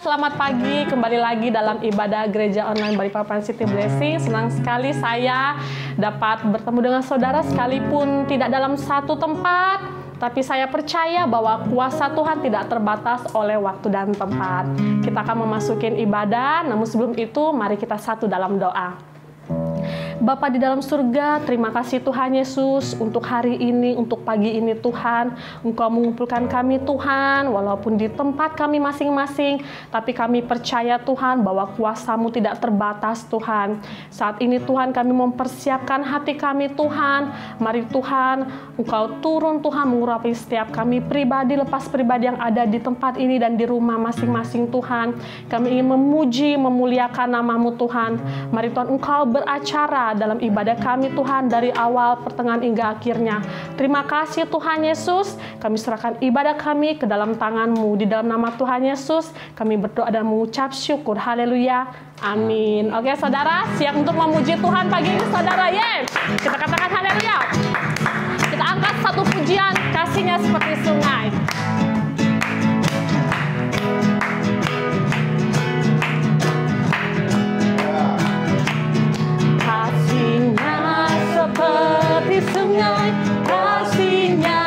Selamat pagi, kembali lagi dalam ibadah gereja online Balikpapan City Blessing. Senang sekali saya dapat bertemu dengan saudara sekalipun tidak dalam satu tempat, tapi saya percaya bahwa kuasa Tuhan tidak terbatas oleh waktu dan tempat. Kita akan memasukin ibadah, namun sebelum itu mari kita satu dalam doa. Bapa di dalam surga, terima kasih Tuhan Yesus untuk hari ini, untuk pagi ini Tuhan. Engkau mengumpulkan kami Tuhan, walaupun di tempat kami masing-masing, tapi kami percaya Tuhan bahwa kuasa-Mu tidak terbatas Tuhan. Saat ini Tuhan kami mempersiapkan hati kami Tuhan. Mari Tuhan, Engkau turun Tuhan mengurapi setiap kami pribadi, lepas pribadi yang ada di tempat ini dan di rumah masing-masing Tuhan. Kami ingin memuji, memuliakan nama-Mu Tuhan. Mari Tuhan Engkau beracara dalam ibadah kami Tuhan dari awal, pertengahan hingga akhirnya. Terima kasih Tuhan Yesus, kami serahkan ibadah kami ke dalam tangan-Mu. Di dalam nama Tuhan Yesus kami berdoa dan mengucap syukur. Haleluya, amin. Oke saudara, siap untuk memuji Tuhan pagi ini saudara? Yes, kita katakan haleluya. Kita angkat satu pujian, kasihnya seperti sungai. Seperti sungai, kasihnya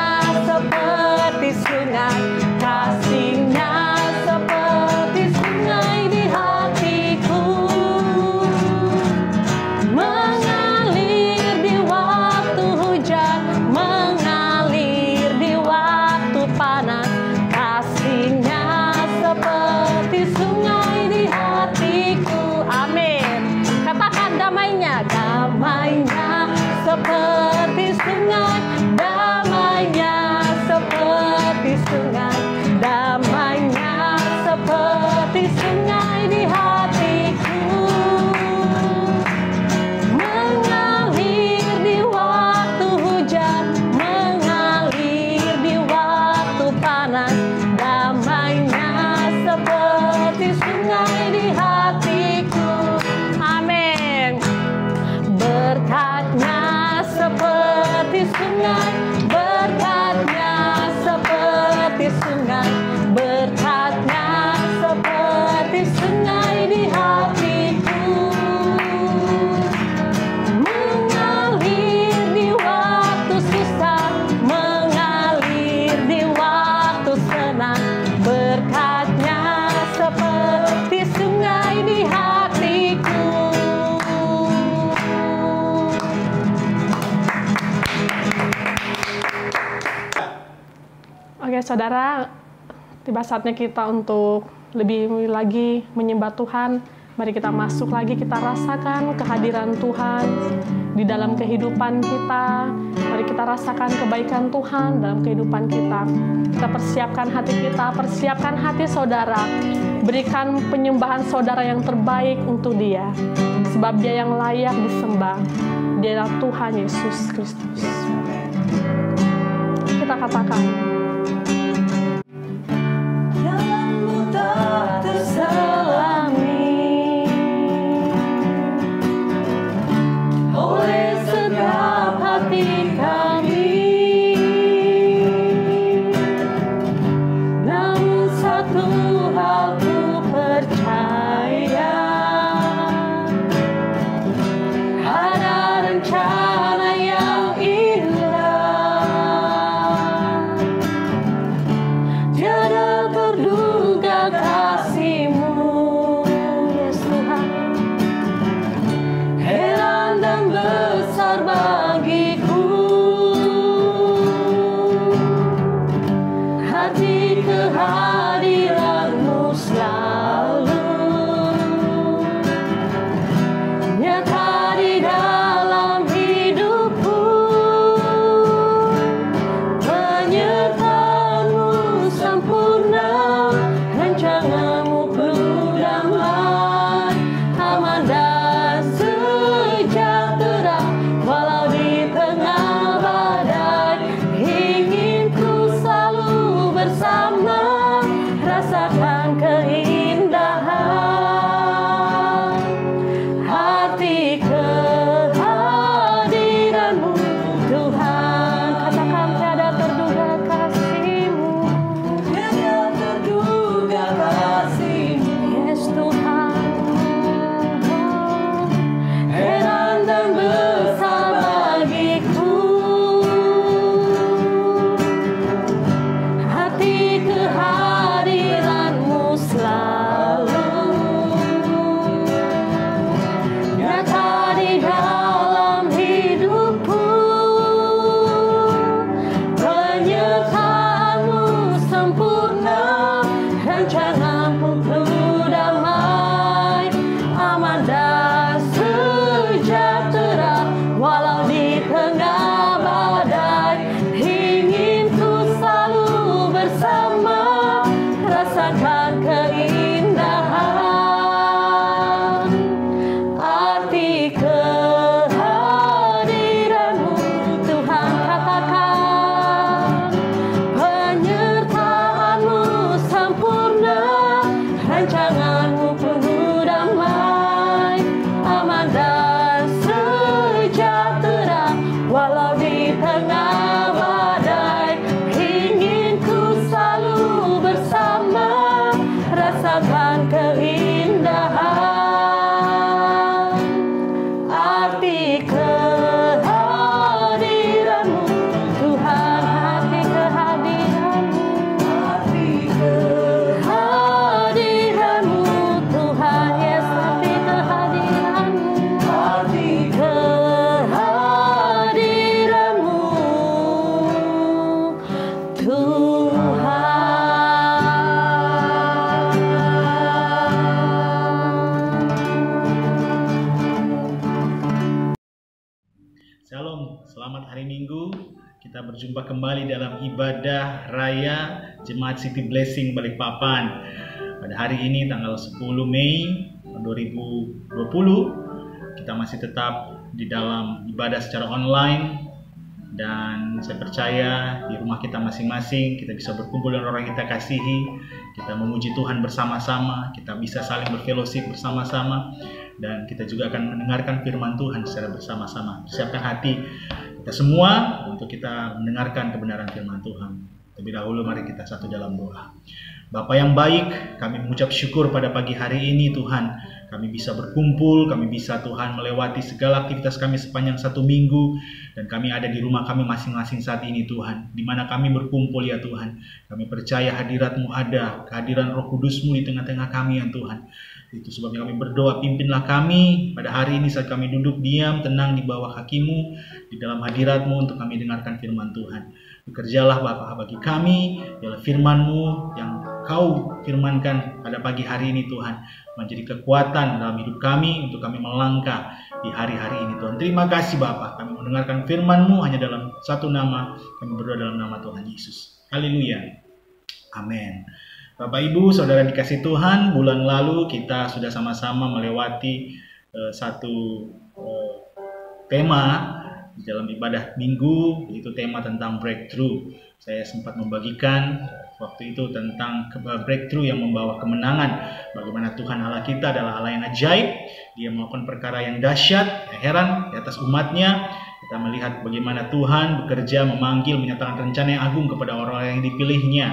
seperti sungai, kasihnya seperti sungai di hatiku, mengalir di waktu hujan, mengalir di waktu panas, kasihnya seperti sungai di hatiku. Amin. Katakan damainya, damainya seperti sungai, damainya seperti sungai, damainya seperti sungai di hatiku, mengalir di waktu hujan, mengalir di waktu panas, damainya seperti sungai di hatiku. Amin. Berkatnya seperti sungai, berkatnya seperti sungai, berkatnya seperti sungai di hatiku, mengalir di waktu susah, mengalir di waktu senang, berkatnya seperti sungai di hatiku. Oke saudara, tiba saatnya kita untuk lebih lagi menyembah Tuhan. Mari kita masuk lagi, kita rasakan kehadiran Tuhan di dalam kehidupan kita. Mari kita rasakan kebaikan Tuhan dalam kehidupan kita. Kita persiapkan hati kita, persiapkan hati saudara. Berikan penyembahan saudara yang terbaik untuk Dia, sebab Dia yang layak disembah. Dia adalah Tuhan Yesus Kristus. Kita katakan, terselami oleh setiap hati kami, namun satu hal ku percaya, ada rencana yang indah merasakan keindahan arti kehadiran-Mu Tuhan, arti kehadiran-Mu, arti kehadiran-Mu Tuhan Yesus, arti kehadiran-Mu, arti kehadiran-Mu Tuhan. Shalom, selamat hari Minggu. Kita berjumpa kembali dalam ibadah raya Jemaat City Blessing Balikpapan. Pada hari ini tanggal 10 Mei 2020, kita masih tetap di dalam ibadah secara online. Dan saya percaya di rumah kita masing-masing kita bisa berkumpul dengan orang yang kita kasihi, kita memuji Tuhan bersama-sama, kita bisa saling berfellowship bersama-sama, dan kita juga akan mendengarkan firman Tuhan secara bersama-sama. Siapkan hati kita semua untuk kita mendengarkan kebenaran firman Tuhan. Terlebih dahulu mari kita satu dalam doa. Bapa yang baik, kami mengucap syukur pada pagi hari ini Tuhan. Kami bisa berkumpul, kami bisa Tuhan melewati segala aktivitas kami sepanjang satu minggu. Dan kami ada di rumah kami masing-masing saat ini Tuhan. Di mana kami berkumpul ya Tuhan. Kami percaya hadirat-Mu ada, kehadiran Roh Kudus-Mu di tengah-tengah kami ya Tuhan. Itu sebabnya kami berdoa, pimpinlah kami pada hari ini saat kami duduk diam, tenang di bawah kaki-Mu, di dalam hadirat-Mu untuk kami dengarkan firman Tuhan. Bekerjalah Bapa bagi kami, ialah firman-Mu yang Kau firmankan pada pagi hari ini Tuhan, menjadi kekuatan dalam hidup kami untuk kami melangkah di hari-hari ini Tuhan. Terima kasih Bapa, kami mendengarkan firman-Mu hanya dalam satu nama, kami berdoa dalam nama Tuhan Yesus. Haleluya. Amin. Bapak Ibu, Saudara dikasih Tuhan, bulan lalu kita sudah sama-sama melewati satu tema di dalam ibadah minggu, yaitu tema tentang breakthrough. Saya sempat membagikan waktu itu tentang breakthrough yang membawa kemenangan. Bagaimana Tuhan Allah kita adalah Allah yang ajaib. Dia melakukan perkara yang dahsyat, heran di atas umatnya. Kita melihat bagaimana Tuhan bekerja, memanggil, menyatakan rencana yang agung kepada orang-orang yang dipilihnya.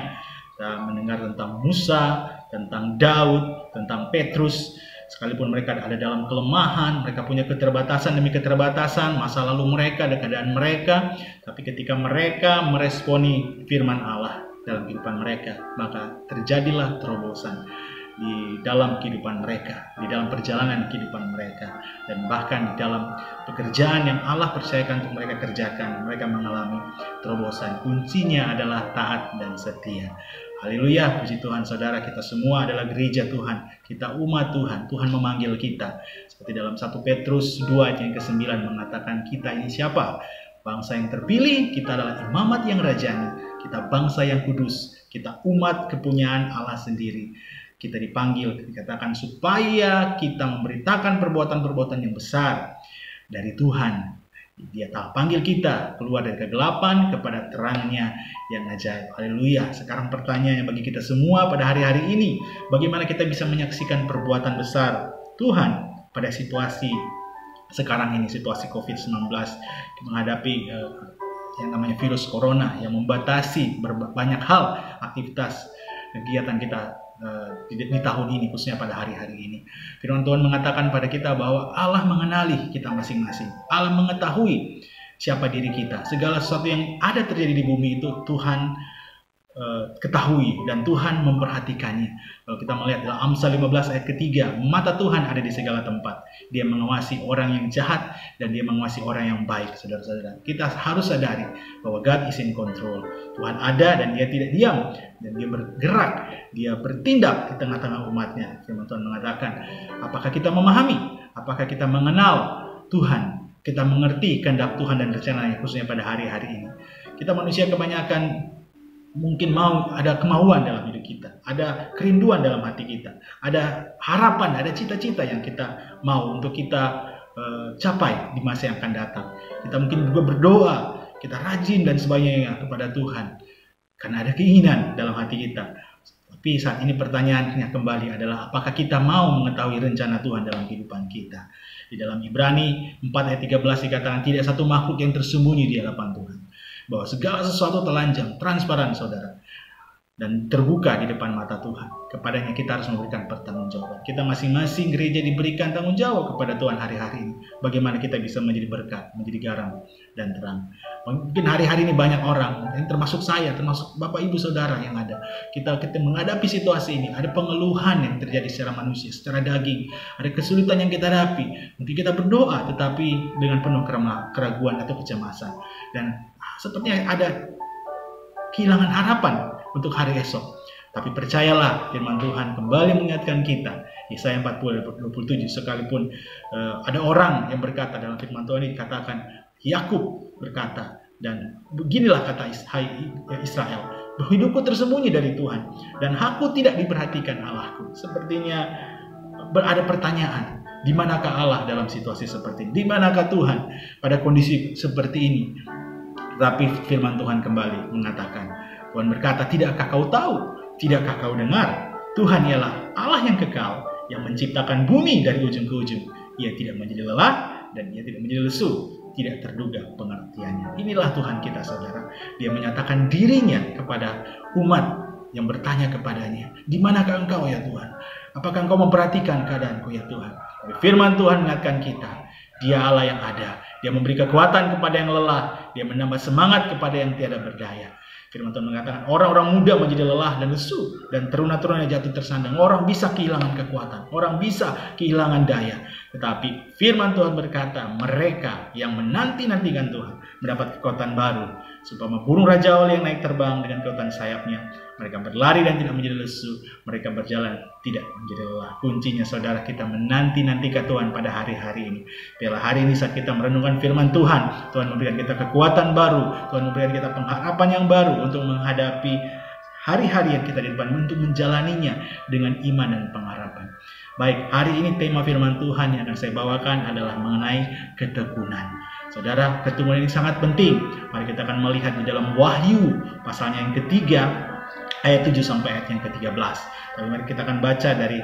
Kita mendengar tentang Musa, tentang Daud, tentang Petrus. Sekalipun mereka ada dalam kelemahan, mereka punya keterbatasan demi keterbatasan, masa lalu mereka, dan keadaan mereka. Tapi ketika mereka meresponi firman Allah dalam kehidupan mereka, maka terjadilah terobosan di dalam kehidupan mereka, di dalam perjalanan kehidupan mereka, dan bahkan di dalam pekerjaan yang Allah percayakan untuk mereka kerjakan, mereka mengalami terobosan. Kuncinya adalah taat dan setia. Haleluya, puji Tuhan. Saudara, kita semua adalah gereja Tuhan, kita umat Tuhan. Tuhan memanggil kita, seperti dalam 1 Petrus 2 ayat yang ke-9 mengatakan, kita ini siapa? Bangsa yang terpilih, kita adalah imamat yang rajani, kita bangsa yang kudus, kita umat kepunyaan Allah sendiri. Kita dipanggil, dikatakan supaya kita memberitakan perbuatan-perbuatan yang besar dari Tuhan. Dia telah panggil kita keluar dari kegelapan kepada terangnya yang ajaib. Haleluya. Sekarang pertanyaannya bagi kita semua pada hari-hari ini, bagaimana kita bisa menyaksikan perbuatan besar Tuhan pada situasi sekarang ini, situasi COVID-19, menghadapi yang namanya virus corona yang membatasi banyak hal aktivitas kegiatan kita di tahun ini, khususnya pada hari-hari ini. Firman Tuhan mengatakan pada kita bahwa Allah mengenali kita masing-masing. Allah mengetahui siapa diri kita. Segala sesuatu yang ada terjadi di bumi itu Tuhan ketahui dan Tuhan memperhatikannya. Kalau kita melihat dalam Amsal 15 ayat ketiga, mata Tuhan ada di segala tempat. Dia mengawasi orang yang jahat dan dia mengawasi orang yang baik. Saudara-saudara, kita harus sadari bahwa God is in control. Tuhan ada dan dia tidak diam, dan dia bergerak, dia bertindak di tengah-tengah umatnya. Firman Tuhan mengatakan, apakah kita memahami, apakah kita mengenal Tuhan, kita mengerti kehendak Tuhan dan rencananya, khususnya pada hari-hari ini. Kita manusia kebanyakan mungkin mau ada kemauan dalam hidup kita, ada kerinduan dalam hati kita, ada harapan, ada cita-cita yang kita mau untuk kita capai di masa yang akan datang. Kita mungkin juga berdoa, kita rajin dan sebagainya kepada Tuhan karena ada keinginan dalam hati kita. Tapi saat ini pertanyaannya kembali adalah, apakah kita mau mengetahui rencana Tuhan dalam kehidupan kita? Di dalam Ibrani 4 ayat 13 dikatakan, tidak satu makhluk yang tersembunyi di hadapan Tuhan, bahwa segala sesuatu telanjang, transparan, saudara. dan terbuka di depan mata Tuhan. Kepadanya kita harus memberikan pertanggungjawaban. Kita masing-masing gereja diberikan tanggung jawab kepada Tuhan hari-hari ini. Bagaimana kita bisa menjadi berkat, menjadi garam dan terang. Mungkin hari-hari ini banyak orang, termasuk saya, termasuk Bapak Ibu Saudara yang ada. Kita menghadapi situasi ini. Ada pengeluhan yang terjadi secara manusia, secara daging. Ada kesulitan yang kita hadapi. Mungkin kita berdoa, tetapi dengan penuh keraguan atau kecemasan. Dan sepertinya ada kehilangan harapan untuk hari esok. Tapi percayalah, firman Tuhan kembali mengingatkan kita. Yesaya 40:27, sekalipun ada orang yang berkata dalam firman Tuhan ini, dikatakan Yakub berkata, dan beginilah kata Israel, bahwa hidupku tersembunyi dari Tuhan dan aku tidak diperhatikan Allahku. Sepertinya ada pertanyaan, di manakah Allah dalam situasi seperti ini? Di manakah Tuhan pada kondisi seperti ini? Tapi firman Tuhan kembali mengatakan, Tuhan berkata, tidakkah kau tahu? Tidakkah kau dengar? Tuhan ialah Allah yang kekal, yang menciptakan bumi dari ujung ke ujung. Ia tidak menjadi lelah dan ia tidak menjadi lesu, tidak terduga pengertiannya. Inilah Tuhan kita, saudara. Dia menyatakan dirinya kepada umat yang bertanya kepadanya, di manakah engkau ya Tuhan? Apakah engkau memperhatikan keadaanku ya Tuhan? Firman Tuhan mengingatkan kita, Dia Allah yang ada. Dia memberi kekuatan kepada yang lelah. Dia menambah semangat kepada yang tiada berdaya. Firman Tuhan mengatakan orang-orang muda menjadi lelah dan lesu, dan teruna-teruna jatuh tersandung. Orang bisa kehilangan kekuatan, orang bisa kehilangan daya. Tetapi firman Tuhan berkata, mereka yang menanti-nantikan Tuhan mendapat kekuatan baru. Supaya burung rajawal yang naik terbang dengan kekuatan sayapnya, mereka berlari dan tidak menjadi lesu, mereka berjalan tidak menjadi lelah. Kuncinya, saudara, kita menanti-nantikan Tuhan pada hari-hari ini. Biarlah hari ini saat kita merenungkan firman Tuhan, Tuhan memberikan kita kekuatan baru, Tuhan memberikan kita pengharapan yang baru untuk menghadapi hari-hari yang kita di depan, untuk menjalaninya dengan iman dan pengharapan. Baik, hari ini tema firman Tuhan yang akan saya bawakan adalah mengenai ketekunan. Saudara, ketekunan ini sangat penting. Mari kita akan melihat di dalam Wahyu pasalnya yang ketiga, ayat 7 sampai ayat yang ke-13. Tapi mari kita akan baca dari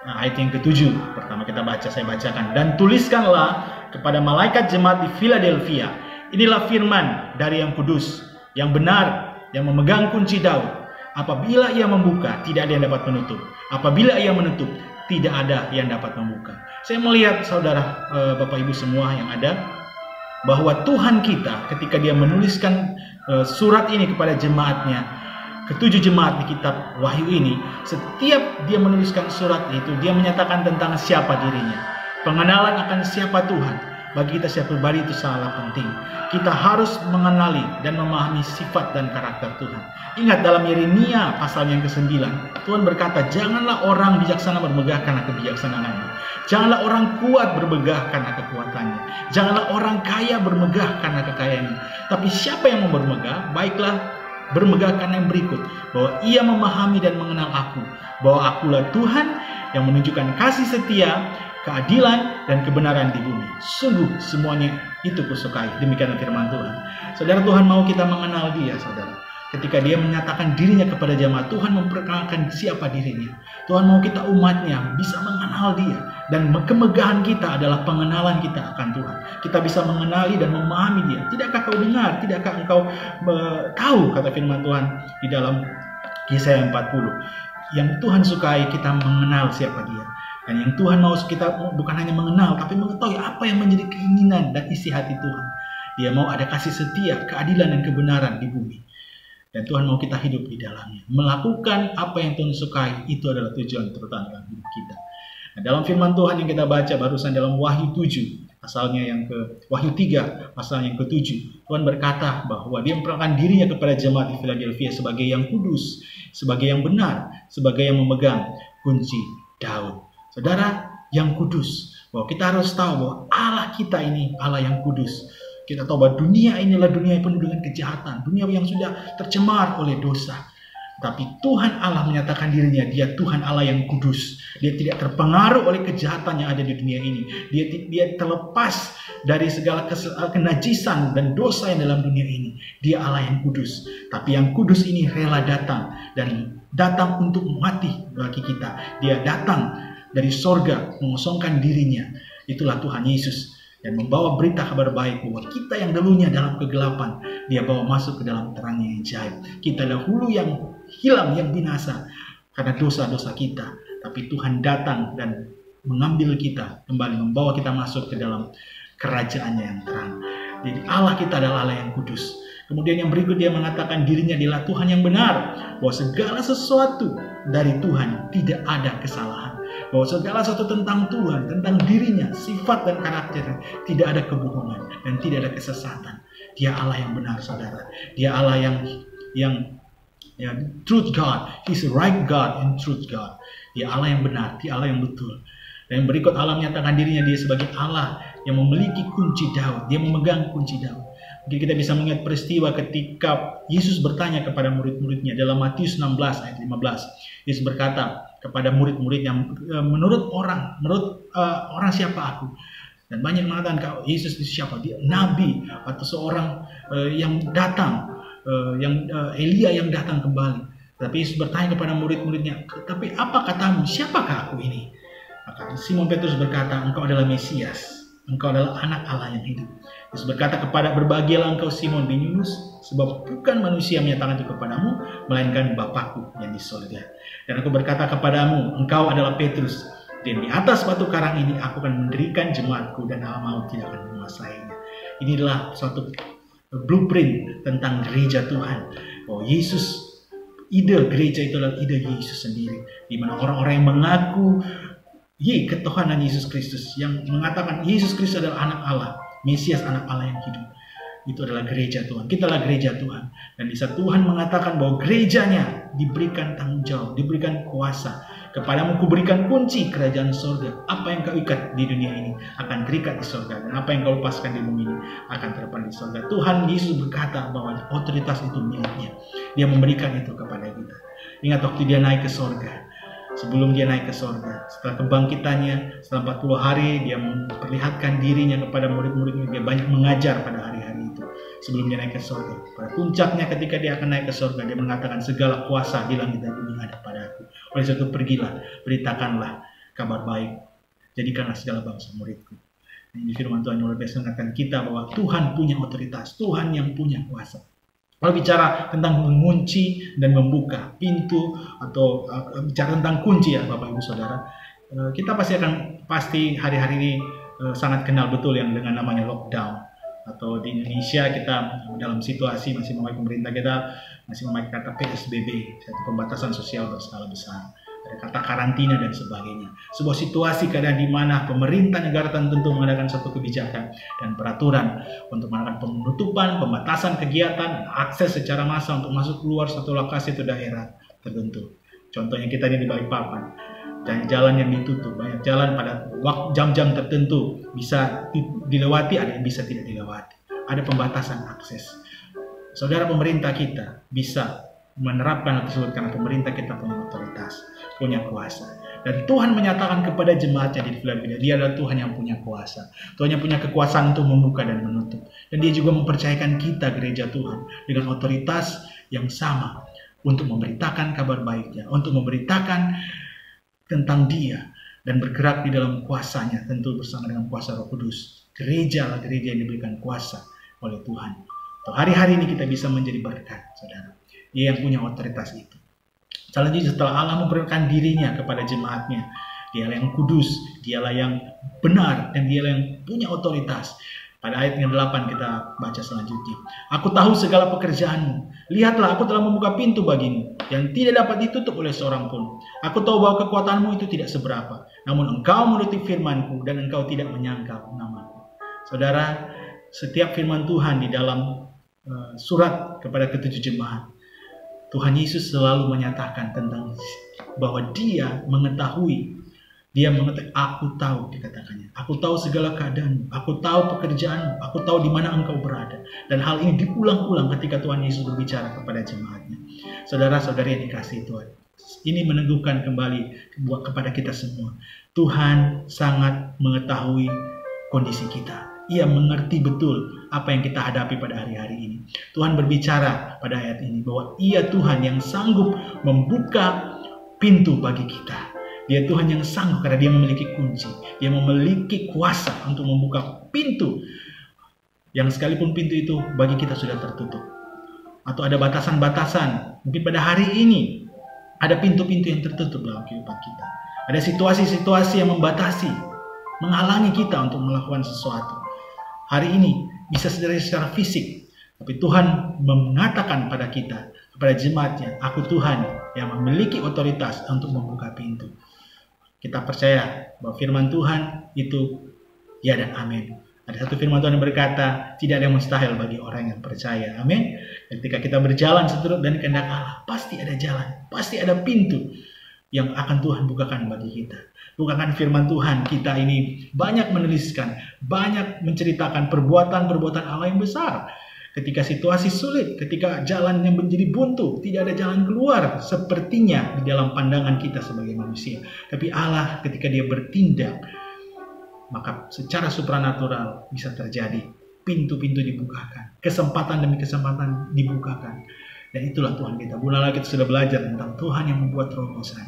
ayat yang ke-7. Pertama saya bacakan. Dan tuliskanlah kepada malaikat jemaat di Philadelphia, inilah firman dari yang kudus, yang benar, yang memegang kunci Daud. Apabila ia membuka, tidak ada yang dapat menutup. Apabila ia menutup, tidak ada yang dapat membuka. Saya melihat, saudara, Bapak Ibu semua yang ada, bahwa Tuhan kita ketika dia menuliskan surat ini kepada jemaatnya, ketujuh jemaat di kitab Wahyu ini, setiap dia menuliskan surat itu, dia menyatakan tentang siapa dirinya. Pengenalan akan siapa Tuhan. Bagi kita secara pribadi itu sangat penting. Kita harus mengenali dan memahami sifat dan karakter Tuhan. Ingat dalam Yeremia pasal yang ke-9, Tuhan berkata, janganlah orang bijaksana bermegah karena kebijaksanaannya. Janganlah orang kuat bermegah karena kekuatannya. Janganlah orang kaya bermegah karena kekayaannya. Tapi siapa yang mau bermegah, baiklah bermegah karena yang berikut, bahwa ia memahami dan mengenal aku, bahwa akulah Tuhan yang menunjukkan kasih setia, keadilan dan kebenaran di bumi. Sungguh semuanya itu kusukai. Demikian firman Tuhan. Saudara, Tuhan mau kita mengenal Dia, saudara. Ketika Dia menyatakan dirinya kepada jemaat, Tuhan memperkenalkan siapa dirinya. Tuhan mau kita umatnya bisa mengenal Dia. Dan kemegahan kita adalah pengenalan kita akan Tuhan. Kita bisa mengenali dan memahami Dia. Tidakkah kau dengar? Tidakkah engkau tahu, kata firman Tuhan di dalam Yesaya 40. Yang Tuhan sukai kita mengenal siapa Dia. Dan yang Tuhan mau kita bukan hanya mengenal, tapi mengetahui apa yang menjadi keinginan dan isi hati Tuhan. Dia mau ada kasih setia, keadilan dan kebenaran di bumi. Dan Tuhan mau kita hidup di dalamnya. Melakukan apa yang Tuhan sukai, itu adalah tujuan terutama dalam hidup kita. Nah, dalam firman Tuhan yang kita baca barusan dalam Wahyu 7, pasalnya yang Wahyu 3, pasal yang ke-7. Tuhan berkata bahwa Dia memperkenalkan dirinya kepada jemaat di Philadelphia sebagai yang kudus, sebagai yang benar, sebagai yang memegang kunci Daud. Saudara, yang kudus. Bahwa kita harus tahu bahwa Allah kita ini Allah yang kudus. Kita tahu bahwa dunia inilah dunia yang penuh dengan kejahatan. Dunia yang sudah tercemar oleh dosa. Tapi Tuhan Allah menyatakan dirinya, Dia Tuhan Allah yang kudus. Dia tidak terpengaruh oleh kejahatan yang ada di dunia ini. Dia terlepas dari segala kenajisan dan dosa yang dalam dunia ini. Dia Allah yang kudus. Tapi yang kudus ini rela datang. Dan datang untuk mati bagi kita. Dia datang dari sorga mengosongkan dirinya. Itulah Tuhan Yesus. Dan membawa berita kabar baik bahwa kita yang dulunya dalam kegelapan, Dia bawa masuk ke dalam terangnya yang ajaib. Kita dahulu yang hilang, yang binasa karena dosa-dosa kita. Tapi Tuhan datang dan mengambil kita kembali, membawa kita masuk ke dalam kerajaannya yang terang. Jadi Allah kita adalah Allah yang kudus. Kemudian yang berikut dia mengatakan dirinya adalah Tuhan yang benar, bahwa segala sesuatu dari Tuhan tidak ada kesalahan, bahwa segala sesuatu tentang Tuhan, tentang dirinya, sifat dan karakternya, tidak ada kebohongan dan tidak ada kesesatan. Dia Allah yang benar, saudara. Dia Allah yang truth God. He's right God and truth God. Dia Allah yang benar, dia Allah yang betul. Dan yang berikut Allah menyatakan dirinya dia sebagai Allah yang memiliki kunci Daud. Dia memegang kunci Daud. Mungkin kita bisa mengingat peristiwa ketika Yesus bertanya kepada murid-muridnya dalam Matius 16 ayat 15. Yesus berkata kepada murid-muridnya, menurut orang siapa aku? Dan banyak mengatakan Yesus itu siapa? Dia nabi atau seorang yang datang, Elia yang datang kembali. Tapi Yesus bertanya kepada murid-muridnya, tapi apa katamu? Siapakah aku ini? Maka Simon Petrus berkata, engkau adalah Mesias, engkau adalah anak Allah yang hidup. Yesus berkata kepada, berbahagialah engkau Simon bin Yunus, sebab bukan manusia menyatakan itu kepadamu, melainkan Bapakku yang di sorga. Dan aku berkata kepadamu, engkau adalah Petrus, dan di atas batu karang ini aku akan mendirikan jemaatku, dan hawa maut tidak akan menguasainya. Ini adalah suatu blueprint tentang gereja Tuhan, bahwa Yesus, ide gereja itu adalah ide Yesus sendiri, di mana orang-orang yang mengaku ketuhanan Yesus Kristus, yang mengatakan Yesus Kristus adalah anak Allah, Mesias, anak Allah yang hidup. Itu adalah gereja Tuhan. Kita adalah gereja Tuhan. Dan bisa Tuhan mengatakan bahwa gerejanya diberikan tanggung jawab, diberikan kuasa. Kepadamu kuberikan kunci kerajaan sorga. Apa yang kau ikat di dunia ini akan terikat di sorga, dan apa yang kau lepaskan di bumi ini akan terlepas di sorga. Tuhan Yesus berkata bahwa otoritas itu miliknya. Dia memberikan itu kepada kita. Ingat waktu dia naik ke sorga. Sebelum dia naik ke sorga, setelah kebangkitannya, setelah 40 hari, dia memperlihatkan dirinya kepada murid-muridnya. Dia banyak mengajar pada hari-hari itu sebelum dia naik ke sorga. Pada puncaknya ketika dia akan naik ke sorga, dia mengatakan segala kuasa di langit dan bumi ada padaku. Oleh sebab itu pergilah, beritakanlah kabar baik, jadikanlah segala bangsa muridku. Ini firman Tuhan yang luar biasa mengatakan kita bahwa Tuhan punya otoritas, Tuhan yang punya kuasa. Kalau bicara tentang mengunci dan membuka pintu, atau bicara tentang kunci ya Bapak Ibu Saudara, kita pasti hari-hari ini sangat kenal betul yang dengan namanya lockdown. Atau di Indonesia kita dalam situasi masih memakai, pemerintah kita masih memakai kata PSBB, satu pembatasan sosial berskala besar. Ada kata karantina dan sebagainya. Sebuah situasi keadaan di mana pemerintah negara tertentu mengadakan suatu kebijakan dan peraturan untuk melakukan penutupan, pembatasan kegiatan, akses secara massal untuk masuk keluar suatu lokasi atau daerah tertentu. Contohnya kita ini di Balikpapan, jalan yang ditutup, banyak jalan pada jam-jam tertentu bisa dilewati, ada yang bisa tidak dilewati. Ada pembatasan akses. Saudara, pemerintah kita bisa menerapkan tersebut karena pemerintah kita punya otoritas, punya kuasa. Dan Tuhan menyatakan kepada jemaatnya di Filipi, dia adalah Tuhan yang punya kuasa. Tuhan yang punya kekuasaan untuk membuka dan menutup. Dan dia juga mempercayakan kita, gereja Tuhan, dengan otoritas yang sama untuk memberitakan kabar baiknya, untuk memberitakan tentang dia, dan bergerak di dalam kuasanya, tentu bersama dengan kuasa Roh Kudus. Gereja adalah gereja yang diberikan kuasa oleh Tuhan. Hari-hari ini kita bisa menjadi berkat, saudara. Dia yang punya otoritas itu. Selanjutnya, setelah Allah memperkenalkan dirinya kepada jemaatnya, dialah yang kudus, dialah yang benar, dan dialah yang punya otoritas. Pada ayat yang 8 kita baca selanjutnya. Aku tahu segala pekerjaanmu. Lihatlah, aku telah membuka pintu bagimu yang tidak dapat ditutup oleh seorang pun. Aku tahu bahwa kekuatanmu itu tidak seberapa. Namun engkau menuruti firmanku dan engkau tidak menyangkal namaku. Saudara, setiap firman Tuhan di dalam surat kepada ketujuh jemaat, Tuhan Yesus selalu menyatakan tentang bahwa dia mengetahui, aku tahu, dikatakannya. Aku tahu segala keadaanmu, aku tahu pekerjaanmu, aku tahu di mana engkau berada. Dan hal ini diulang-ulang ketika Tuhan Yesus berbicara kepada jemaatnya. Saudara-saudari yang dikasihi Tuhan, ini meneguhkan kembali kepada kita semua. Tuhan sangat mengetahui kondisi kita. Ia mengerti betul apa yang kita hadapi pada hari-hari ini. Tuhan berbicara pada ayat ini bahwa ia Tuhan yang sanggup membuka pintu bagi kita. Dia Tuhan yang sanggup karena dia memiliki kunci. Dia memiliki kuasa untuk membuka pintu yang sekalipun pintu itu bagi kita sudah tertutup. Atau ada batasan-batasan Mungkin pada hari ini ada pintu-pintu yang tertutup dalam kehidupan kita. Ada situasi-situasi yang membatasi, menghalangi kita untuk melakukan sesuatu. Hari ini bisa secara fisik, tapi Tuhan mengatakan pada kita, kepada jemaatnya, aku Tuhan yang memiliki otoritas untuk membuka pintu. Kita percaya bahwa firman Tuhan itu ya dan amin. Ada satu firman Tuhan yang berkata, tidak ada yang mustahil bagi orang yang percaya. Amin. Ketika kita berjalan seturut dan kehendak Allah, pasti ada jalan, pasti ada pintu yang akan Tuhan bukakan bagi kita. Bukakan firman Tuhan, kita ini banyak menuliskan, banyak menceritakan perbuatan-perbuatan Allah yang besar. Ketika situasi sulit, ketika jalan yang menjadi buntu, tidak ada jalan keluar sepertinya di dalam pandangan kita sebagai manusia. Tapi Allah ketika dia bertindak, maka secara supranatural bisa terjadi. Pintu-pintu dibukakan, kesempatan demi kesempatan dibukakan. Dan itulah Tuhan kita. Bulan lalu kita sudah belajar tentang Tuhan yang membuat terobosan.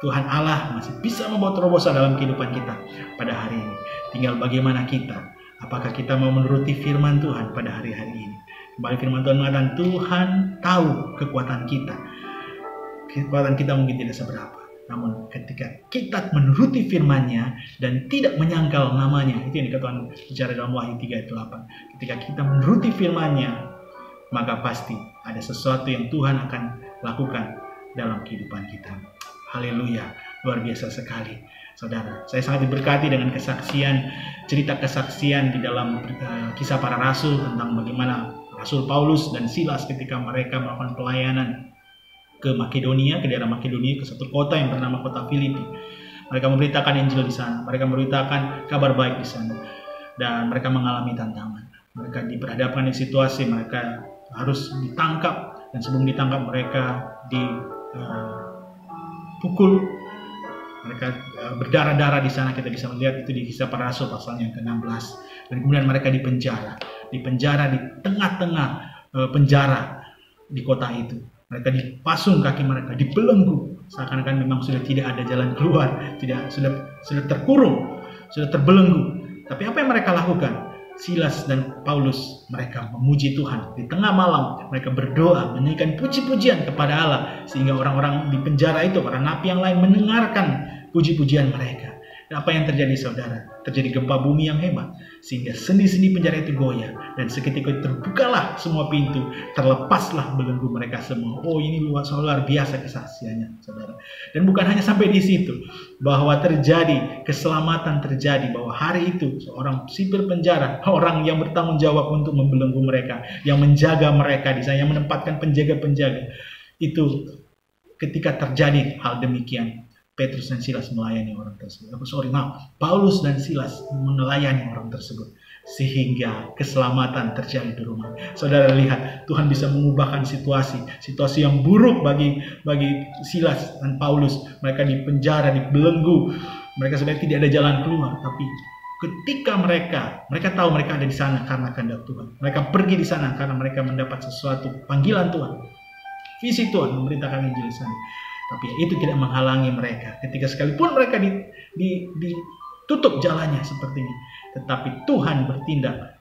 Tuhan Allah masih bisa membuat terobosan dalam kehidupan kita pada hari ini. Tinggal bagaimana kita. Apakah kita mau menuruti firman Tuhan pada hari-hari ini. Kembali firman Tuhan mengatakan, Tuhan tahu kekuatan kita. Kekuatan kita mungkin tidak seberapa. Namun ketika kita menuruti firman-Nya dan tidak menyangkal namanya, itu yang dikatakan bicara dalam Wahyu 3 ayat 8. Ketika kita menuruti firman-Nya, maka pasti ada sesuatu yang Tuhan akan lakukan dalam kehidupan kita. Haleluya, luar biasa sekali. Saudara, saya sangat diberkati dengan cerita kesaksian di dalam kisah para rasul tentang bagaimana Rasul Paulus dan Silas ketika mereka melakukan pelayanan ke Makedonia, ke daerah Makedonia, ke satu kota yang bernama kota Filipi. Mereka memberitakan Injil di sana, mereka memberitakan kabar baik di sana, dan mereka mengalami tantangan. Mereka diperhadapkan di situasi mereka harus ditangkap, dan sebelum ditangkap mereka dipukul, mereka berdarah-darah di sana. Kita bisa melihat itu di Kisah Para Rasul pasal yang ke-16. Dan kemudian mereka dipenjara di tengah-tengah penjara di kota itu. Mereka dipasung kaki mereka, dibelenggu, seakan-akan memang sudah tidak ada jalan keluar, sudah terkurung, sudah terbelenggu. Tapi apa yang mereka lakukan? Silas dan Paulus, mereka memuji Tuhan. Di tengah malam, mereka berdoa, menyanyikan puji-pujian kepada Allah. Sehingga orang-orang di penjara itu, para napi yang lain mendengarkan puji-pujian mereka. Dan apa yang terjadi, saudara? Terjadi gempa bumi yang hebat. Sehingga sendi-sendi penjara itu goyah. Dan seketika itu terbukalah semua pintu. Terlepaslah belenggu mereka semua. Oh, ini luar biasa kesaksiannya, saudara. Dan bukan hanya sampai di situ. Bahwa terjadi, keselamatan terjadi. Bahwa hari itu seorang sipir penjara, orang yang bertanggung jawab untuk membelenggu mereka. Yang menjaga mereka di sana, yang menempatkan penjaga-penjaga. Itu ketika terjadi hal demikian, Petrus dan Silas melayani orang tersebut. Paulus dan Silas melayani orang tersebut. Sehingga keselamatan terjadi di rumah. Saudara lihat, Tuhan bisa mengubahkan situasi yang buruk bagi Silas dan Paulus. Mereka dipenjara, dibelenggu. Mereka sudah tidak ada jalan keluar. Tapi ketika mereka tahu mereka ada di sana karena kehendak Tuhan. Mereka pergi di sana karena mereka mendapat sesuatu panggilan Tuhan. Visi Tuhan memberitakan Injil di sana. Tapi itu tidak menghalangi mereka. Ketika sekalipun mereka ditutup jalannya seperti ini, tetapi Tuhan bertindak.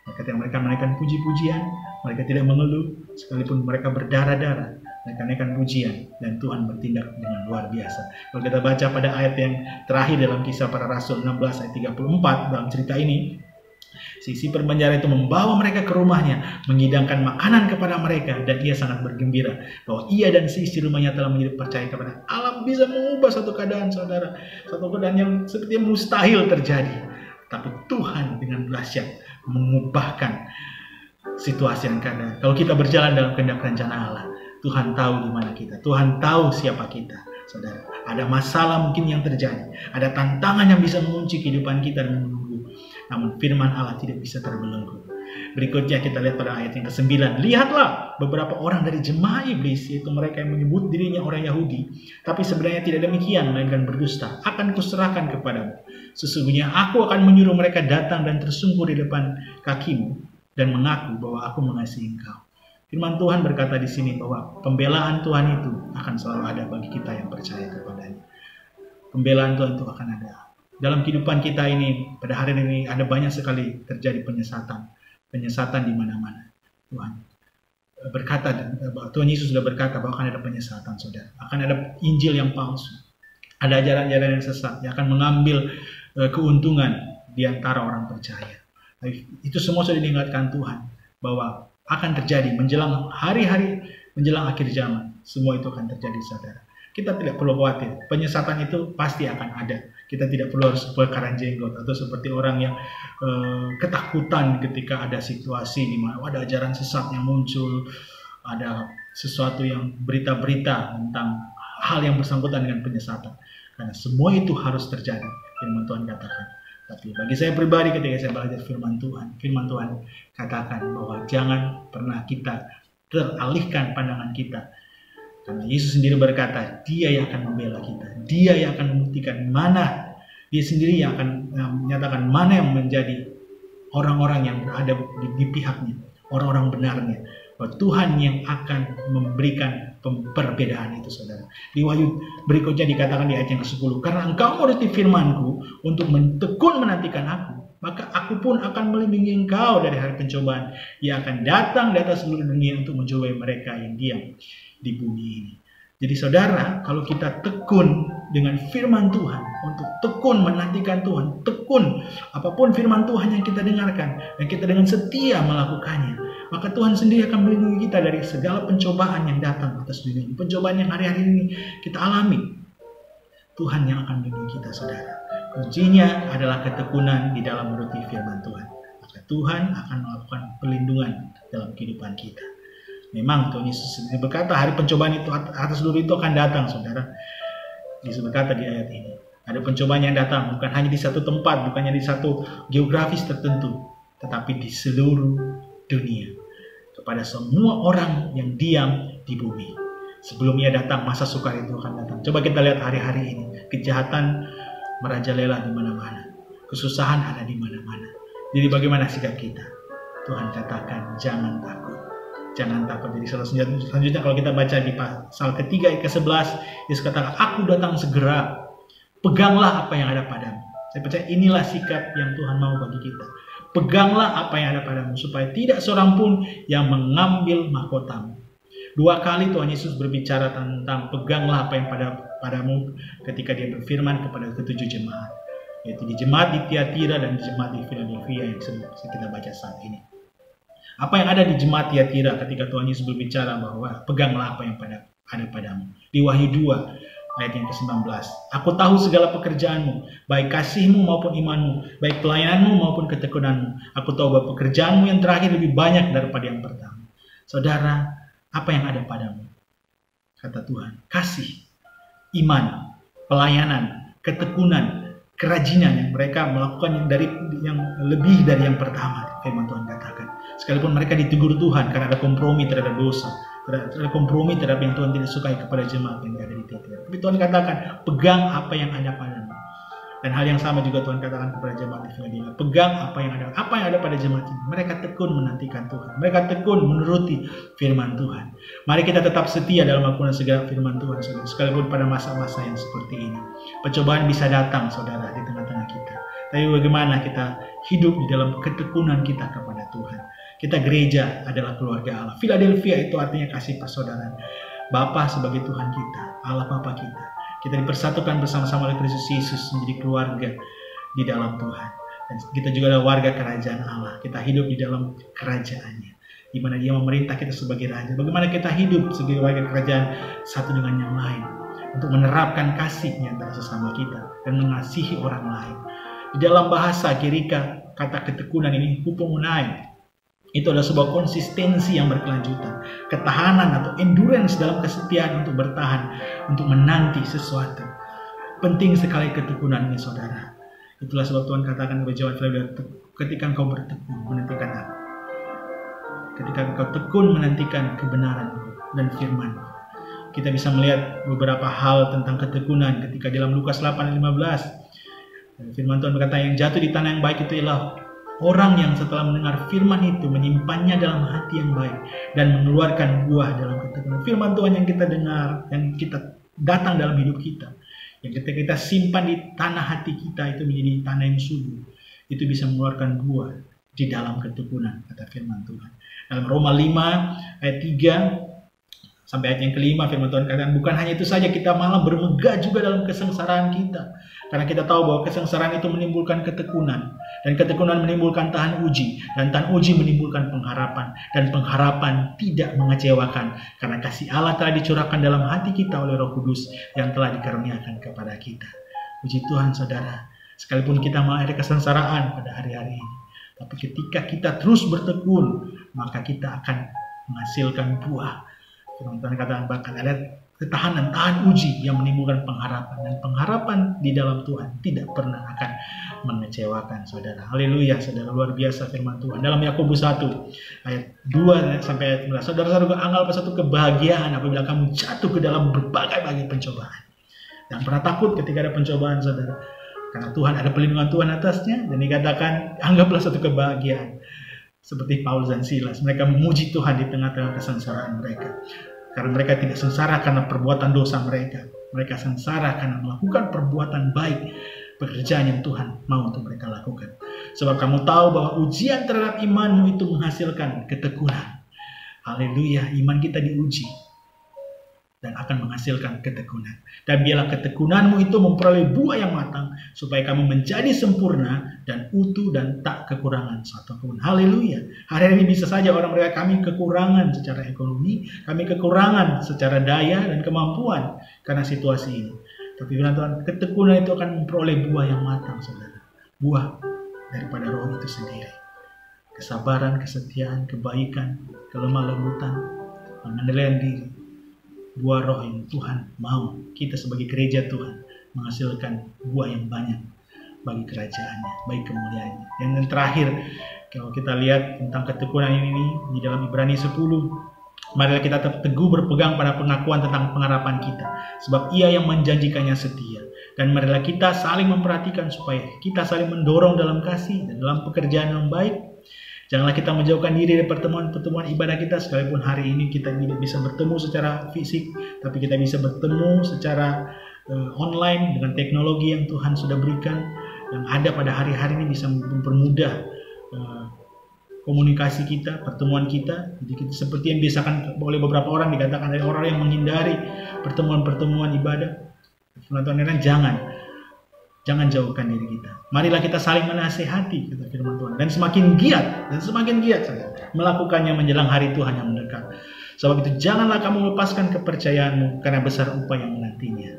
Ketika mereka menaikkan puji-pujian, mereka tidak mengeluh. Sekalipun mereka berdarah-darah, mereka naikkan pujian. Dan Tuhan bertindak dengan luar biasa. Kalau kita baca pada ayat yang terakhir dalam Kisah Para Rasul 16 ayat 34, dalam cerita ini, si sipir penjara itu membawa mereka ke rumahnya, menghidangkan makanan kepada mereka, dan ia sangat bergembira bahwa ia dan si istri rumahnya telah menjadi percaya kepada Allah. Bisa mengubah satu keadaan, saudara, satu keadaan yang sepertinya mustahil terjadi, tapi Tuhan dengan dahsyat mengubahkan situasi dan keadaan. Kalau kita berjalan dalam kehendak rencana Allah, Tuhan tahu di mana kita, Tuhan tahu siapa kita, saudara. Ada masalah mungkin yang terjadi, ada tantangan yang bisa mengunci kehidupan kita dan menunggu. Namun firman Allah tidak bisa terbelenggu. Berikutnya kita lihat pada ayat yang ke-9. Lihatlah beberapa orang dari jemaah iblis, yaitu mereka yang menyebut dirinya orang Yahudi, tapi sebenarnya tidak demikian, melainkan berdusta, akan kuserahkan kepadamu. Sesungguhnya aku akan menyuruh mereka datang dan tersungkur di depan kakimu dan mengaku bahwa aku mengasihi engkau. Firman Tuhan berkata di sini bahwa pembelaan Tuhan itu akan selalu ada bagi kita yang percaya kepadanya. Pembelaan Tuhan itu akan ada. Dalam kehidupan kita ini, pada hari ini ada banyak sekali terjadi penyesatan di mana-mana. Tuhan Tuhan Yesus sudah berkata bahwa akan ada penyesatan, saudara. Akan ada Injil yang palsu. Ada ajaran-ajaran yang sesat yang akan mengambil keuntungan di antara orang percaya. Itu semua sudah diingatkan Tuhan bahwa akan terjadi menjelang hari-hari, menjelang akhir zaman. Semua itu akan terjadi, saudara. Kita tidak perlu khawatir. Penyesatan itu pasti akan ada. Kita tidak perlu harus bakaran jenggot atau seperti orang yang ketakutan ketika ada situasi di mana ada ajaran sesat yang muncul, ada sesuatu yang berita-berita tentang hal yang bersangkutan dengan penyesatan. Karena semua itu harus terjadi, firman Tuhan katakan. Tapi bagi saya pribadi ketika saya belajar firman Tuhan katakan bahwa jangan pernah kita teralihkan pandangan kita. Karena Yesus sendiri berkata, Dia yang akan membela kita. Dia yang akan membuktikan mana, Dia sendiri yang akan menyatakan mana yang menjadi orang-orang yang berada di pihaknya, orang-orang benarnya. Bahwa Tuhan yang akan memberikan perbedaan itu, saudara. Di Wahyu berikutnya dikatakan di ayat yang ke-10, karena engkau menuruti firmanku untuk tekun menantikan aku, maka aku pun akan melindungi engkau dari hari pencobaan yang akan datang di atas seluruh dunia untuk mencobai mereka yang diam di bumi ini. Jadi saudara, kalau kita tekun dengan firman Tuhan, untuk tekun menantikan Tuhan, tekun apapun firman Tuhan yang kita dengarkan, dan kita dengan setia melakukannya, maka Tuhan sendiri akan melindungi kita dari segala pencobaan yang datang atas dunia ini. Pencobaan yang hari-hari ini kita alami, Tuhan yang akan melindungi kita, saudara. Kuncinya adalah ketekunan di dalam menuruti firman Tuhan. Maka Tuhan akan melakukan perlindungan dalam kehidupan kita. Memang Tuhan Yesus sendiri berkata hari pencobaan itu atas seluruh itu akan datang, saudara. Yesus berkata di ayat ini, ada pencobaan yang datang bukan hanya di satu tempat, bukan hanya di satu geografis tertentu, tetapi di seluruh dunia, kepada semua orang yang diam di bumi. Sebelum ia datang, masa sukar itu akan datang. Coba kita lihat hari-hari ini, kejahatan merajalela di mana-mana, kesusahan ada di mana-mana. Jadi bagaimana sikap kita? Tuhan katakan jangan takut. Jangan takut. Jadi selanjutnya kalau kita baca di pasal ketiga ayat ke-11, Yesus katakan, aku datang segera. Peganglah apa yang ada padamu. Saya percaya inilah sikap yang Tuhan mau bagi kita. Peganglah apa yang ada padamu, supaya tidak seorang pun yang mengambil mahkotamu. 2 kali Tuhan Yesus berbicara tentang peganglah apa yang padamu ketika dia berfirman kepada ketujuh jemaat. Yaitu di jemaat di Tiatira dan di jemaat di Philadelphia yang kita baca saat ini. Apa yang ada di jemaat Tiatira ketika Tuhan Yesus berbicara bahwa peganglah apa yang ada padamu. Di Wahyu 2 ayat yang ke-19. Aku tahu segala pekerjaanmu, baik kasihmu maupun imanmu, baik pelayananmu maupun ketekunanmu. Aku tahu bahwa pekerjaanmu yang terakhir lebih banyak daripada yang pertama. Saudara, apa yang ada padamu? Kata Tuhan, kasih, iman, pelayanan, ketekunan, kerajinan yang mereka melakukan yang lebih dari yang pertama. Firman Tuhan katakan, sekalipun mereka ditegur Tuhan karena ada kompromi terhadap dosa, ada kompromi terhadap yang Tuhan tidak sukai kepada jemaat yang ada di Tiatira. Tapi Tuhan katakan, pegang apa yang ada padamu. Dan hal yang sama juga Tuhan katakan kepada jemaat di Philadelphia, pegang apa yang ada pada jemaat ini. Mereka tekun menantikan Tuhan, mereka tekun menuruti firman Tuhan. Mari kita tetap setia dalam melakukan segala firman Tuhan, saudara, sekalipun pada masa-masa yang seperti ini. Pencobaan bisa datang, saudara, di tengah-tengah kita. Tapi bagaimana kita hidup di dalam ketekunan kita kepada Tuhan. Kita gereja adalah keluarga Allah. Philadelphia itu artinya kasih persaudaraan. Bapa sebagai Tuhan kita, Allah Bapa kita. Kita dipersatukan bersama-sama oleh Kristus Yesus menjadi keluarga di dalam Tuhan. Dan kita juga adalah warga kerajaan Allah. Kita hidup di dalam kerajaannya, di mana Dia memerintah kita sebagai raja. Bagaimana kita hidup sebagai warga kerajaan satu dengan yang lain, untuk menerapkan kasihnya antara sesama kita dan mengasihi orang lain. Di dalam bahasa Girika, kata ketekunan ini hupomunai. Itu adalah sebuah konsistensi yang berkelanjutan, ketahanan atau endurance dalam kesetiaan untuk bertahan, untuk menanti sesuatu. Penting sekali ketekunan ini, saudara. Itulah sebab Tuhan katakan kepada jemaat Philadelphia, ketika engkau bertekun menantikan aku, ketika engkau tekun menantikan kebenaran dan firman, kita bisa melihat beberapa hal tentang ketekunan ketika dalam Lukas 8:15. Firman Tuhan berkata, yang jatuh di tanah yang baik itu ialah orang yang setelah mendengar firman itu menyimpannya dalam hati yang baik dan mengeluarkan buah dalam ketekunan. Firman Tuhan yang kita dengar, yang kita datang dalam hidup kita, yang kita simpan di tanah hati kita, itu menjadi tanah yang subur. Itu bisa mengeluarkan buah di dalam ketekunan, kata firman Tuhan. Dalam Roma 5 ayat 3 sampai ayat yang kelima, firman Tuhan katakan, bukan hanya itu saja, kita malah bermegah juga dalam kesengsaraan kita. Karena kita tahu bahwa kesengsaraan itu menimbulkan ketekunan. Dan ketekunan menimbulkan tahan uji. Dan tahan uji menimbulkan pengharapan. Dan pengharapan tidak mengecewakan. Karena kasih Allah telah dicurahkan dalam hati kita oleh Roh Kudus yang telah dikaruniakan kepada kita. Puji Tuhan saudara. Sekalipun kita mengalami kesengsaraan pada hari-hari ini. Tapi ketika kita terus bertekun, maka kita akan menghasilkan buah. Teman-teman katakan bahkan ada ketahanan, tahan uji yang menimbulkan pengharapan. Dan pengharapan di dalam Tuhan tidak pernah akan mengecewakan saudara. Haleluya saudara, luar biasa firman Tuhan. Dalam Yakobus 1 ayat 2 sampai ayat 11. Saudara-saudara, anggaplah satu kebahagiaan apabila kamu jatuh ke dalam berbagai-bagai pencobaan. Dan pernah takut ketika ada pencobaan saudara. Karena Tuhan ada perlindungan Tuhan atasnya. Dan dikatakan anggaplah satu kebahagiaan. Seperti Paulus dan Silas, mereka memuji Tuhan di tengah-tengah kesengsaraan mereka. Karena mereka tidak sengsara karena perbuatan dosa mereka. Mereka sengsara karena melakukan perbuatan baik, pekerjaan yang Tuhan mau untuk mereka lakukan. Sebab kamu tahu bahwa ujian terhadap imanmu itu menghasilkan ketekunan. Haleluya, iman kita diuji dan akan menghasilkan ketekunan. Dan biarlah ketekunanmu itu memperoleh buah yang matang, supaya kamu menjadi sempurna dan utuh dan tak kekurangan satu pun. Haleluya. Hari ini bisa saja orang mereka, kami kekurangan secara ekonomi, kami kekurangan secara daya dan kemampuan karena situasi ini. Tapi firman Tuhan, ketekunan itu akan memperoleh buah yang matang, saudara. Buah daripada Roh itu sendiri. Kesabaran, kesetiaan, kebaikan, kelemah lembutan, pengendalian diri. Buah Roh yang Tuhan mau kita sebagai gereja Tuhan menghasilkan buah yang banyak bagi kerajaannya, bagi kemuliaannya. Yang terakhir, kalau kita lihat tentang ketekunan ini di dalam Ibrani 10, marilah kita tetap teguh berpegang pada pengakuan tentang pengharapan kita, sebab Ia yang menjanjikannya setia. Dan marilah kita saling memperhatikan supaya kita saling mendorong dalam kasih dan dalam pekerjaan yang baik. Janganlah kita menjauhkan diri dari pertemuan-pertemuan ibadah kita, sekalipun hari ini kita tidak bisa bertemu secara fisik, tapi kita bisa bertemu secara online dengan teknologi yang Tuhan sudah berikan, yang ada pada hari-hari ini bisa mempermudah komunikasi kita, pertemuan kita. Jadi kita seperti yang biasakan oleh beberapa orang, dikatakan ada orang yang menghindari pertemuan-pertemuan ibadah. Tuhan, jangan jauhkan diri kita. Marilah kita saling menasihati, kata firman Tuhan. Dan semakin giat melakukannya menjelang hari Tuhan yang mendekat. Sebab itu janganlah kamu melepaskan kepercayaanmu, karena besar upah yang menantinya.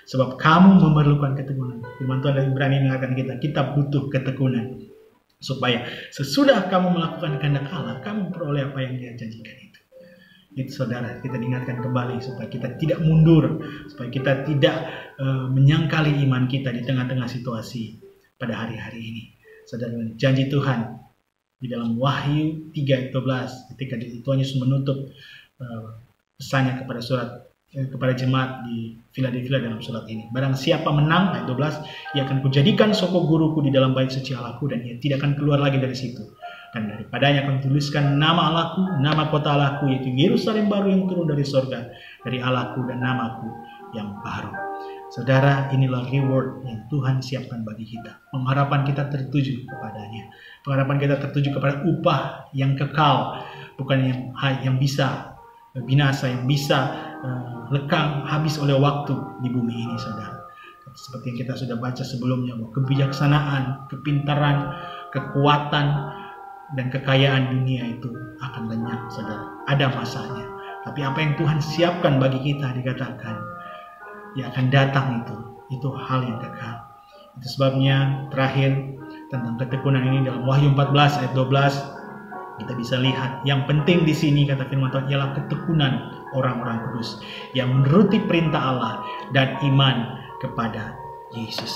Sebab kamu memerlukan ketekunan. Firman Tuhan dari Ibrani mengatakan kita butuh ketekunan. Supaya sesudah kamu melakukan kehendak Allah, kamu peroleh apa yang Dia janjikan itu. Itu saudara, kita diingatkan kembali supaya kita tidak mundur, supaya kita tidak menyangkali iman kita di tengah-tengah situasi pada hari-hari ini. Saudara, janji Tuhan di dalam Wahyu 3 ayat 12 ketika Tuhan Yesus menutup pesannya kepada jemaat di Philadelphia dalam surat ini. Barang siapa menang, ayat 12, ia akan kujadikan soko guruku di dalam bait suci Allahku, dan ia tidak akan keluar lagi dari situ. Dan daripadanya akan tuliskan nama Allahku, nama kota Allahku, yaitu Yerusalem baru yang turun dari sorga, dari Allahku dan namaku yang baru. Saudara, inilah reward yang Tuhan siapkan bagi kita. Pengharapan kita tertuju kepadanya. Pengharapan kita tertuju kepada upah yang kekal, bukan yang bisa binasa, yang bisa lekang habis oleh waktu di bumi ini, saudara. Seperti yang kita sudah baca sebelumnya, bahwa kebijaksanaan, kepintaran, kekuatan, dan kekayaan dunia itu akan lenyap, saudara. Ada masanya. Tapi apa yang Tuhan siapkan bagi kita, dikatakan yang akan datang itu hal yang kekal. Itu sebabnya terakhir tentang ketekunan ini dalam Wahyu 14 ayat 12 kita bisa lihat yang penting di sini, kata firman Tuhan, ialah ketekunan orang-orang kudus yang menuruti perintah Allah dan iman kepada Yesus.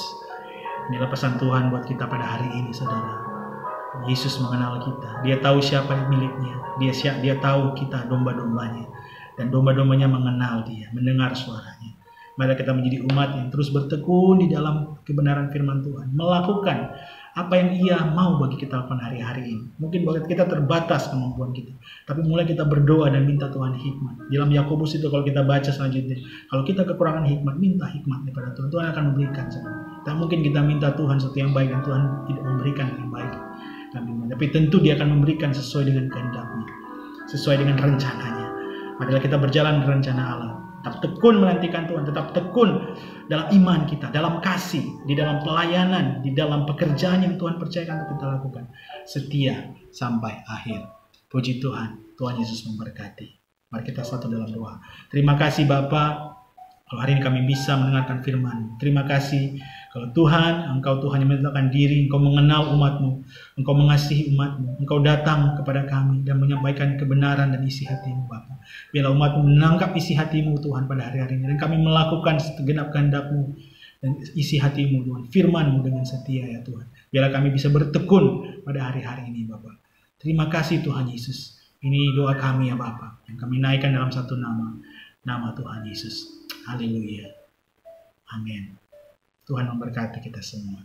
Inilah pesan Tuhan buat kita pada hari ini, saudara. Yesus mengenal kita. Dia tahu siapa miliknya. Dia tahu kita domba-dombanya. Dan domba-dombanya mengenal Dia, mendengar suaranya. Mari kita menjadi umat yang terus bertekun di dalam kebenaran firman Tuhan. Melakukan apa yang Ia mau bagi kita lakukan hari-hari ini. Mungkin bagi kita terbatas kemampuan kita. Tapi mulai kita berdoa dan minta Tuhan hikmat. Dalam Yakobus itu kalau kita baca selanjutnya, kalau kita kekurangan hikmat, minta hikmat daripada Tuhan. Tuhan akan memberikan. Tak mungkin kita minta Tuhan sesuatu yang baik dan Tuhan tidak memberikan yang baik. Tapi tentu Dia akan memberikan sesuai dengan kehendak-Nya. sesuai dengan rencananya. Marilah kita berjalan di rencana Allah. Tetap tekun menantikan Tuhan, tetap tekun dalam iman kita, dalam kasih, di dalam pelayanan, di dalam pekerjaan yang Tuhan percayakan untuk kita lakukan. Setia sampai akhir. Puji Tuhan, Tuhan Yesus memberkati. Mari kita satu dalam doa. Terima kasih Bapa, kalau hari ini kami bisa mendengarkan firman. Terima kasih kalau Tuhan, Engkau Tuhan yang menetapkan diri, Engkau mengenal umat-Mu, Engkau mengasihi umat-Mu, Engkau datang kepada kami dan menyampaikan kebenaran dan isi hati-Mu Bapa. Biarlah umat-Mu menangkap isi hati-Mu Tuhan pada hari-hari ini, dan kami melakukan segenap kehendak-Mu dan isi hati-Mu Tuhan, firman-Mu dengan setia ya Tuhan. Biarlah kami bisa bertekun pada hari-hari ini Bapa. Terima kasih Tuhan Yesus. Ini doa kami ya Bapa, yang kami naikkan dalam satu nama, nama Tuhan Yesus. Haleluya. Amin. Tuhan memberkati kita semua.